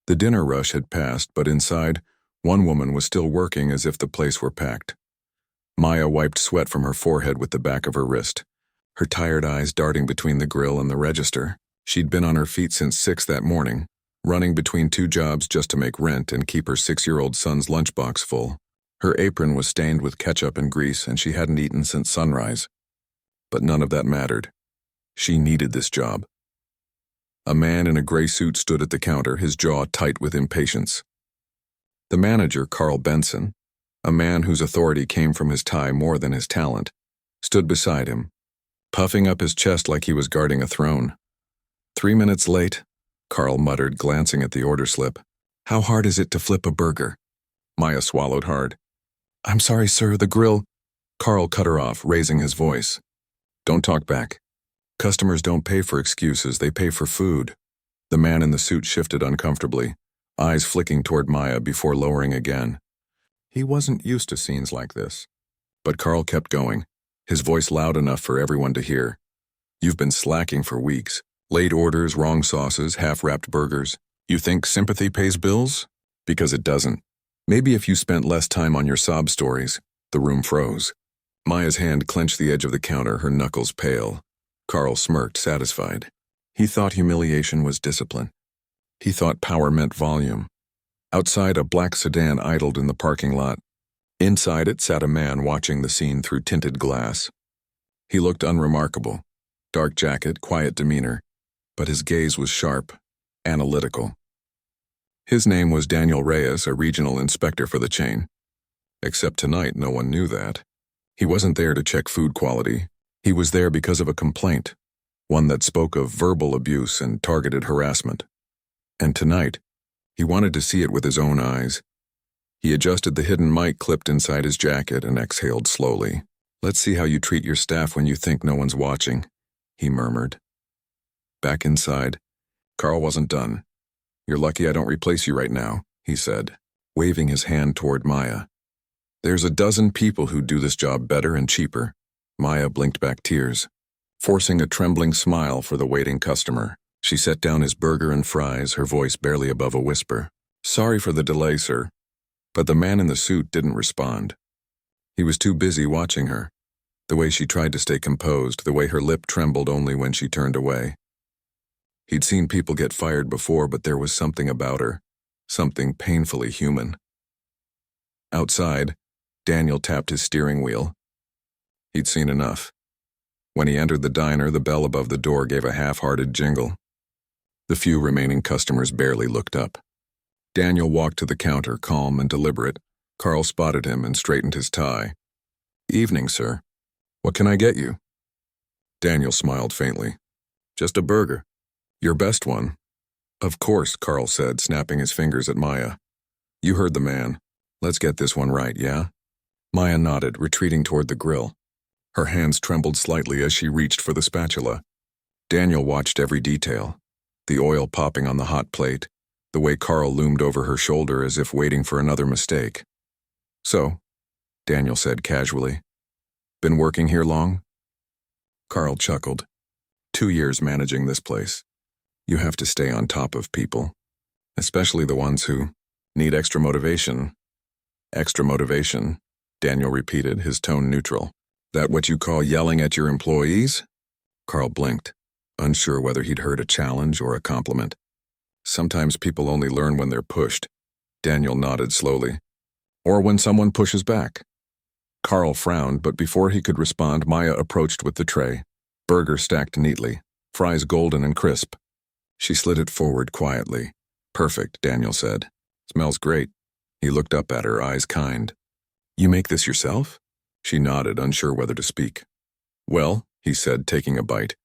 [SPEAKER 1] The dinner rush had passed, but inside, one woman was still working as if the place were packed. Maya wiped sweat from her forehead with the back of her wrist, her tired eyes darting between the grill and the register. She'd been on her feet since 6 that morning, running between 2 jobs just to make rent and keep her 6-year-old son's lunchbox full. Her apron was stained with ketchup and grease, and she hadn't eaten since sunrise. But none of that mattered. She needed this job. A man in a gray suit stood at the counter, his jaw tight with impatience. The manager, Carl Benson, a man whose authority came from his tie more than his talent, stood beside him, puffing up his chest like he was guarding a throne. 3 minutes late, Carl muttered, glancing at the order slip. How hard is it to flip a burger? Maya swallowed hard. I'm sorry, sir, the grill. Carl cut her off, raising his voice. Don't talk back. Customers don't pay for excuses, they pay for food. The man in the suit shifted uncomfortably, eyes flicking toward Maya before lowering again. He wasn't used to scenes like this. But Carl kept going, his voice loud enough for everyone to hear. You've been slacking for weeks. Late orders, wrong sauces, half-wrapped burgers. You think sympathy pays bills? Because it doesn't. Maybe if you spent less time on your sob stories. The room froze. Maya's hand clenched the edge of the counter, her knuckles pale. Carl smirked, satisfied. He thought humiliation was discipline. He thought power meant volume. Outside, a black sedan idled in the parking lot. Inside it sat a man watching the scene through tinted glass. He looked unremarkable. Dark jacket, quiet demeanor. But his gaze was sharp, analytical. His name was Daniel Reyes, a regional inspector for the chain. Except tonight, no one knew that. He wasn't there to check food quality. He was there because of a complaint, one that spoke of verbal abuse and targeted harassment. And tonight, he wanted to see it with his own eyes. He adjusted the hidden mic clipped inside his jacket and exhaled slowly. Let's see how you treat your staff when you think no one's watching, he murmured. Back inside, Carl wasn't done. You're lucky I don't replace you right now, he said, waving his hand toward Maya. There's a dozen people who do this job better and cheaper. Maya blinked back tears, forcing a trembling smile for the waiting customer. She set down his burger and fries, her voice barely above a whisper. Sorry for the delay, sir. But the man in the suit didn't respond. He was too busy watching her, the way she tried to stay composed, the way her lip trembled only when she turned away. He'd seen people get fired before, but there was something about her, something painfully human. Outside, Daniel tapped his steering wheel. He'd seen enough. When he entered the diner, the bell above the door gave a half-hearted jingle. The few remaining customers barely looked up. Daniel walked to the counter, calm and deliberate. Carl spotted him and straightened his tie. Evening, sir. What can I get you? Daniel smiled faintly. Just a burger. Your best one. Of course, Carl said, snapping his fingers at Maya. You heard the man. Let's get this one right, yeah? Maya nodded, retreating toward the grill. Her hands trembled slightly as she reached for the spatula. Daniel watched every detail. The oil popping on the hot plate, the way Carl loomed over her shoulder as if waiting for another mistake. So, Daniel said casually, been working here long? Carl chuckled. 2 years managing this place. You have to stay on top of people. especially the ones who need extra motivation. Extra motivation, Daniel repeated, his tone neutral. That what you call yelling at your employees? Carl blinked, unsure whether he'd heard a challenge or a compliment. Sometimes people only learn when they're pushed. Daniel nodded slowly. Or when someone pushes back. Carl frowned, but before he could respond, Maya approached with the tray. Burger stacked neatly, fries golden and crisp. She slid it forward quietly. Perfect, Daniel said. Smells great. He looked up at her, eyes kind. You make this yourself? She nodded, unsure whether to speak. Well, he said, taking a bite.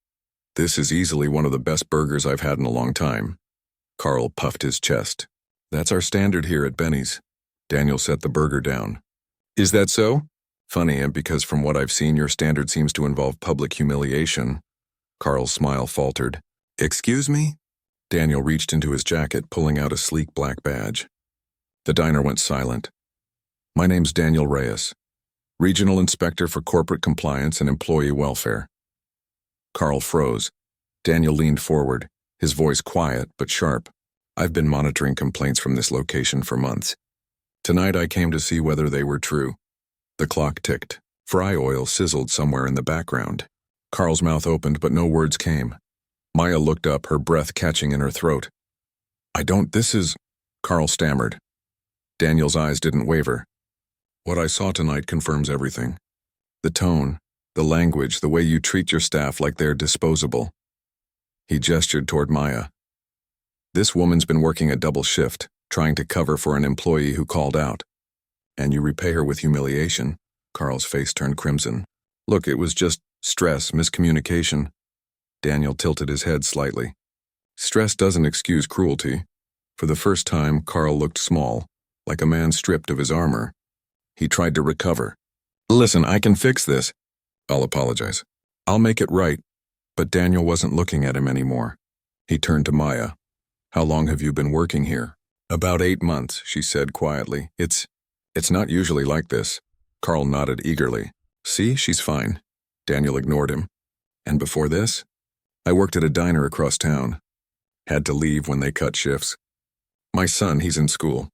[SPEAKER 1] This is easily one of the best burgers I've had in a long time. Carl puffed his chest. That's our standard here at Benny's. Daniel set the burger down. Is that so? Funny, because from what I've seen, your standard seems to involve public humiliation. Carl's smile faltered. Excuse me? Daniel reached into his jacket, pulling out a sleek black badge. The diner went silent. My name's Daniel Reyes, Regional Inspector for Corporate Compliance and Employee Welfare. Carl froze. Daniel leaned forward, his voice quiet but sharp. I've been monitoring complaints from this location for months. Tonight I came to see whether they were true. The clock ticked. Fry oil sizzled somewhere in the background. Carl's mouth opened, but no words came. Maya looked up, her breath catching in her throat. This is... Carl stammered. Daniel's eyes didn't waver. What I saw tonight confirms everything. The tone, the language, the way you treat your staff like they're disposable. He gestured toward Maya. This woman's been working a double shift, trying to cover for an employee who called out. And you repay her with humiliation. Carl's face turned crimson. Look, it was just stress, miscommunication. Daniel tilted his head slightly. Stress doesn't excuse cruelty. For the first time, Carl looked small, like a man stripped of his armor. He tried to recover. Listen, I can fix this. I'll apologize. I'll make it right. But Daniel wasn't looking at him anymore. He turned to Maya. How long have you been working here? About 8 months, she said quietly. It's not usually like this. Carl nodded eagerly. See, she's fine. Daniel ignored him. And before this? I worked at a diner across town. Had to leave when they cut shifts. My son, he's in school.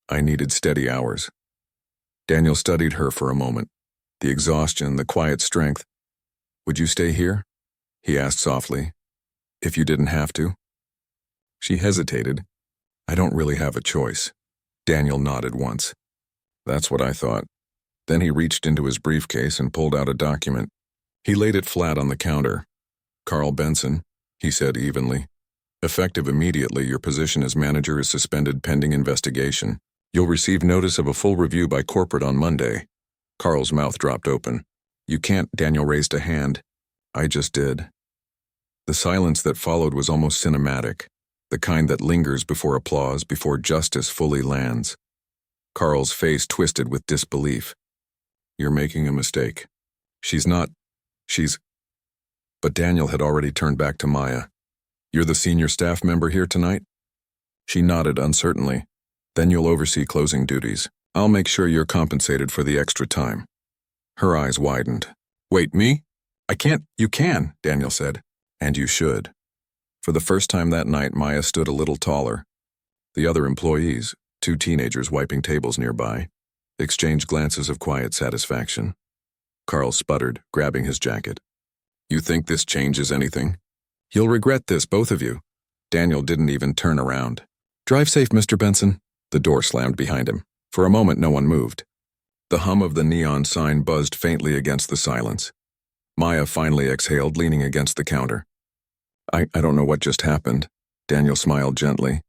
[SPEAKER 1] I needed steady hours. Daniel studied her for a moment. The exhaustion, the quiet strength. Would you stay here? He asked softly. If you didn't have to? She hesitated. I don't really have a choice. Daniel nodded once. That's what I thought. Then he reached into his briefcase and pulled out a document. He laid it flat on the counter. Carl Benson, he said evenly. Effective immediately, your position as manager is suspended pending investigation. You'll receive notice of a full review by corporate on Monday. Carl's mouth dropped open. You can't, Daniel raised a hand. I just did. The silence that followed was almost cinematic, the kind that lingers before applause, before justice fully lands. Carl's face twisted with disbelief. You're making a mistake. She's not. But Daniel had already turned back to Maya. You're the senior staff member here tonight? She nodded uncertainly. Then you'll oversee closing duties. I'll make sure you're compensated for the extra time. Her eyes widened. Wait, me? I can't. You can, Daniel said. And you should. For the first time that night, Maya stood a little taller. The other employees, 2 teenagers wiping tables nearby, exchanged glances of quiet satisfaction. Carl sputtered, grabbing his jacket. You think this changes anything? You'll regret this, both of you. Daniel didn't even turn around. Drive safe, Mr. Benson. The door slammed behind him. For a moment, no one moved. The hum of the neon sign buzzed faintly against the silence. Maya finally exhaled, leaning against the counter. I don't know what just happened. Daniel smiled gently.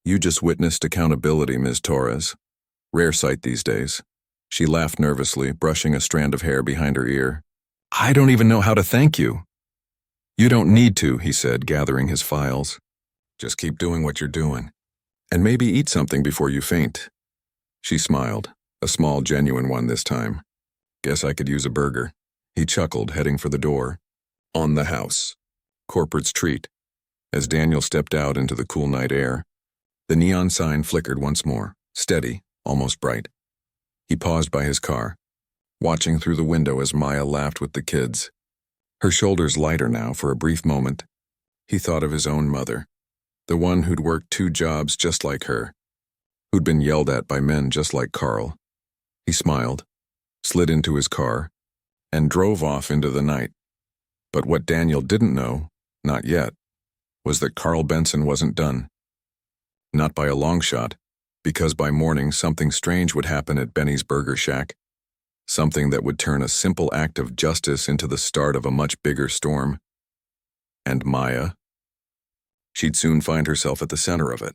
[SPEAKER 1] You just witnessed accountability, Ms. Torres. Rare sight these days. She laughed nervously, brushing a strand of hair behind her ear. I don't even know how to thank you. You don't need to, he said, gathering his files. Just keep doing what you're doing. And maybe eat something before you faint. She smiled, a small, genuine one this time. Guess I could use a burger. He chuckled, heading for the door. On the house. Corporate's treat. As Daniel stepped out into the cool night air, the neon sign flickered once more, steady, almost bright. He paused by his car, watching through the window as Maya laughed with the kids. Her shoulders lighter now for a brief moment. He thought of his own mother, The one who'd worked 2 jobs just like her, who'd been yelled at by men just like Carl. He smiled, slid into his car, and drove off into the night. But what Daniel didn't know, not yet, was that Carl Benson wasn't done. Not by a long shot, because by morning something strange would happen at Benny's Burger Shack. Something that would turn a simple act of justice into the start of a much bigger storm. And Maya? She'd soon find herself at the center of it.